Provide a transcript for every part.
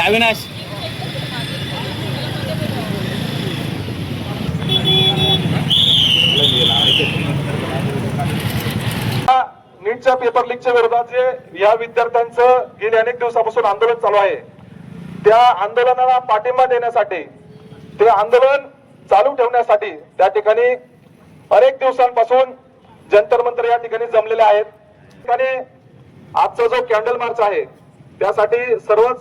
Avinash नीटच्या paper लीकच्या विरोधात जे या विद्यार्थ्यांचं गेली अनेक दिवसापासून आंदोलन चालू आहे, त्या आंदोलनाला पाठिंबा देण्यासाठी, ते आंदोलन चालू ठेवण्यासाठी त्या ठिकाणी अनेक दिवसांपासून जंतर मंतर या ठिकाणी जमलेले आहेत. ठिकाणी आजचा जो कॅन्डल मार्च आहे त्यासाठी सर्वच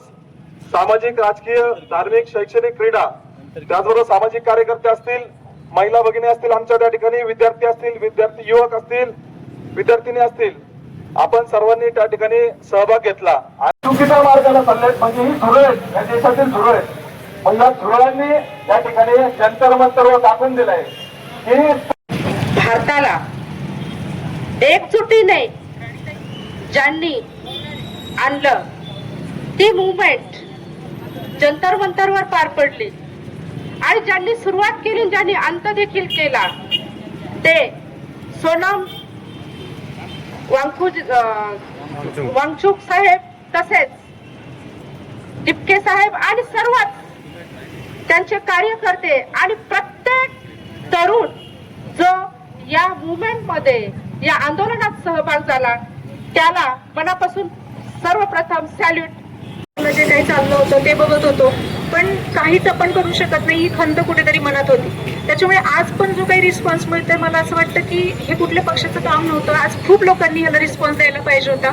सामाजिक, राजकीय, धार्मिक, शैक्षणिक, क्रीडा, त्याचबरोबर सामाजिक कार्यकर्ते असतील, महिला भगिनी असतील, आमच्या त्या ठिकाणी विद्यार्थी असतील, विद्यार्थी युवक असतील, विद्यार्थिनी असतील, आपण सर्वांनी त्या ठिकाणी सहभाग घेतला. चुकीच्या मार्गाला चाललेत म्हणजे ही झुरळ या देशातील झुरळ आहेत. मग या झुरळांनी त्या ठिकाणी जंतर मंतरवर दाखवून दिलंय की भारताला एकजुटीने ज्यांनी आणलं ती मुवमेंट जंतर मंतरवर पार पडली आणि ज्यांनी सुरुवात केली, ज्यांनी अंत देखील केला ते सोनम वांगचुक साहेब, तसेच टिपके साहेब आणि सर्वच त्यांचे कार्यकर्ते आणि प्रत्येक तरुण जो या मुवमेंट मध्ये, या आंदोलनात सहभाग झाला त्याला मनापासून सर्वप्रथम सॅल्यूट. जे काही चाललं होतं ते बघत होतो, पण काहीच आपण करू शकत नाही ही खंत कुठेतरी मनात होती. त्याच्यामुळे आज पण जो काही रिस्पॉन्स मिळतोय, मला असं वाटतं की हे कुठल्या पक्षाचं काम नव्हतं. आज खूप लोकांनी ह्याला रिस्पॉन्स द्यायला पाहिजे होता.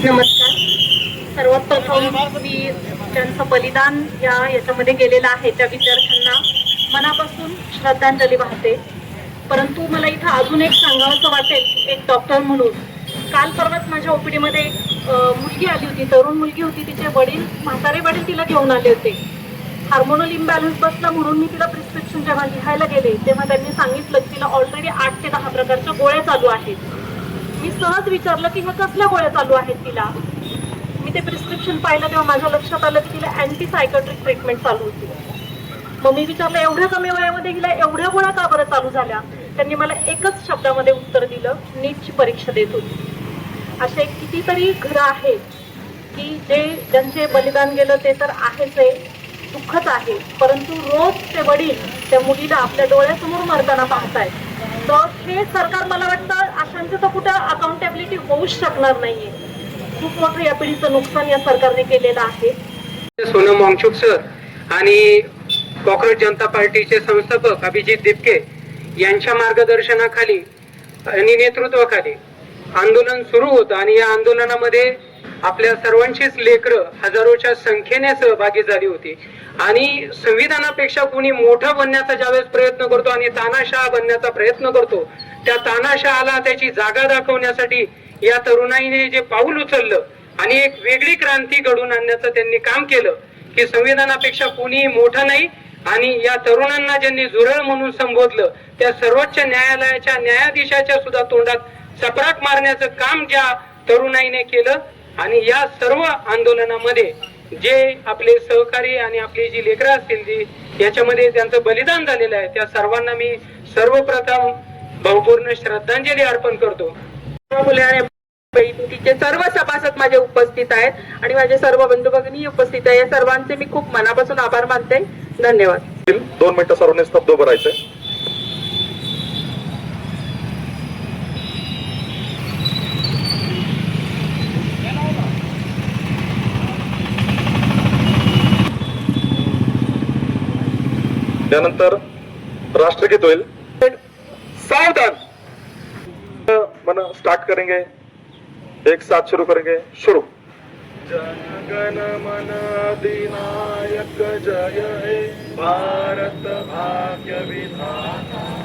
नमस्कार. सर्वात प्रथम मी ज्यांचं बलिदान याच्यामध्ये गेलेलं आहे त्या विद्यार्थ्यांना मनापासून श्रद्धांजली वाहते. परंतु मला इथं अजून एक सांगावंसं वाटेल, एक डॉक्टर म्हणून. काल परवाच माझ्या ओपीडी मध्ये मुलगी आली होती, तरुण मुलगी होती. तिचे वडील, म्हातारे वडील तिला घेऊन आले होते. हार्मोनल इम्बॅलन्स बसला म्हणून मी तिला प्रिस्क्रिप्शन जेव्हा लिहायला गेले तेव्हा त्यांनी सांगितलं की तिला ऑलरेडी 8 ते 10 प्रकारच्या गोळ्या चालू आहेत. मी सहज विचारलं की ह्या कसल्या गोळ्या चालू आहेत तिला. मी ते प्रिस्क्रिप्शन पाहिलं तेव्हा माझ्या लक्षात आलं की तिला अँटीसायकॅट्रिक ट्रीटमेंट चालू होती. मग मी विचारलं एवढ्या कमी वयामध्ये हिला एवढ्या गोळ्या का बरं चालू झाल्या. त्यांनी मला एकच शब्दामध्ये उत्तर दिलं, नीटची परीक्षा देत होती. असे कितीतरी घरं आहेत की ज्यांचे बलिदान गेलं ते तर आहेच आहे, दुःखच आहे. परंतु रोज ते वडील त्या मुलीला आपल्या डोळ्यासमोर मरताना पाहतायत. तर हे सरकार, मला वाटतं अशांचं तर कुठं अकाउंटेबिलिटी होऊच शकणार नाहीये. खूप मोठं या पिढीचं नुकसान या सरकारने केलेलं आहे. सोनम वांगचुक सर आणि कॉक्रोच जनता पार्टीचे संस्थापक अभिजित दिपके यांच्या मार्गदर्शनाखाली आणि नेतृत्वाखाली आंदोलन सुरू होतं आणि या आंदोलनामध्ये आपल्या सर्वांचीच लेकरं हजारोच्या संख्येने सहभागी झाली होती. आणि संविधानापेक्षा कोणी मोठा बनण्याचा ज्यावेळेस प्रयत्न करतो आणि तानाशाह बनण्याचा प्रयत्न करतो, त्या तानाशाहाला त्याची जागा दाखवण्यासाठी या तरुणाईने जे पाऊल उचललं आणि एक वेगळी क्रांती घडवून आणण्याचं त्यांनी काम केलं की संविधानापेक्षा कोणी मोठं नाही. आणि या तरुणांना ज्यांनी झुरळ म्हणून संबोधलं त्या सर्वोच्च न्यायालयाच्या न्यायाधीशाच्या सुद्धा तोंडात चपराक मारण्याचं काम ज्या तरुणाईने केलं. आणि या सर्व आंदोलनामध्ये जे आपले सहकारी आणि आपली जी लेकरं असतील जी याच्यामध्ये त्यांचं बलिदान झालेलं आहे, त्या सर्वांना मी सर्वप्रथम भावपूर्ण श्रद्धांजली अर्पण करतो. तिचे सर्व सभासद माझे उपस्थित आहेत आणि माझे सर्व बंधू भगिनी उपस्थित आहे. या सर्वांचे मी खूप मनापासून आभार मानते. धन्यवाद. 2 मिनिटं सर्वांनी स्तब्ध उभं राहायचंय. त्यानंतर राष्ट्रगीत होईल. सावधान. मन स्टार्ट करेंगे, एक साथ शुरू करेंगे. शुरू. जनगण मन अधिनायक जय हे भारत भाग्य विधाता.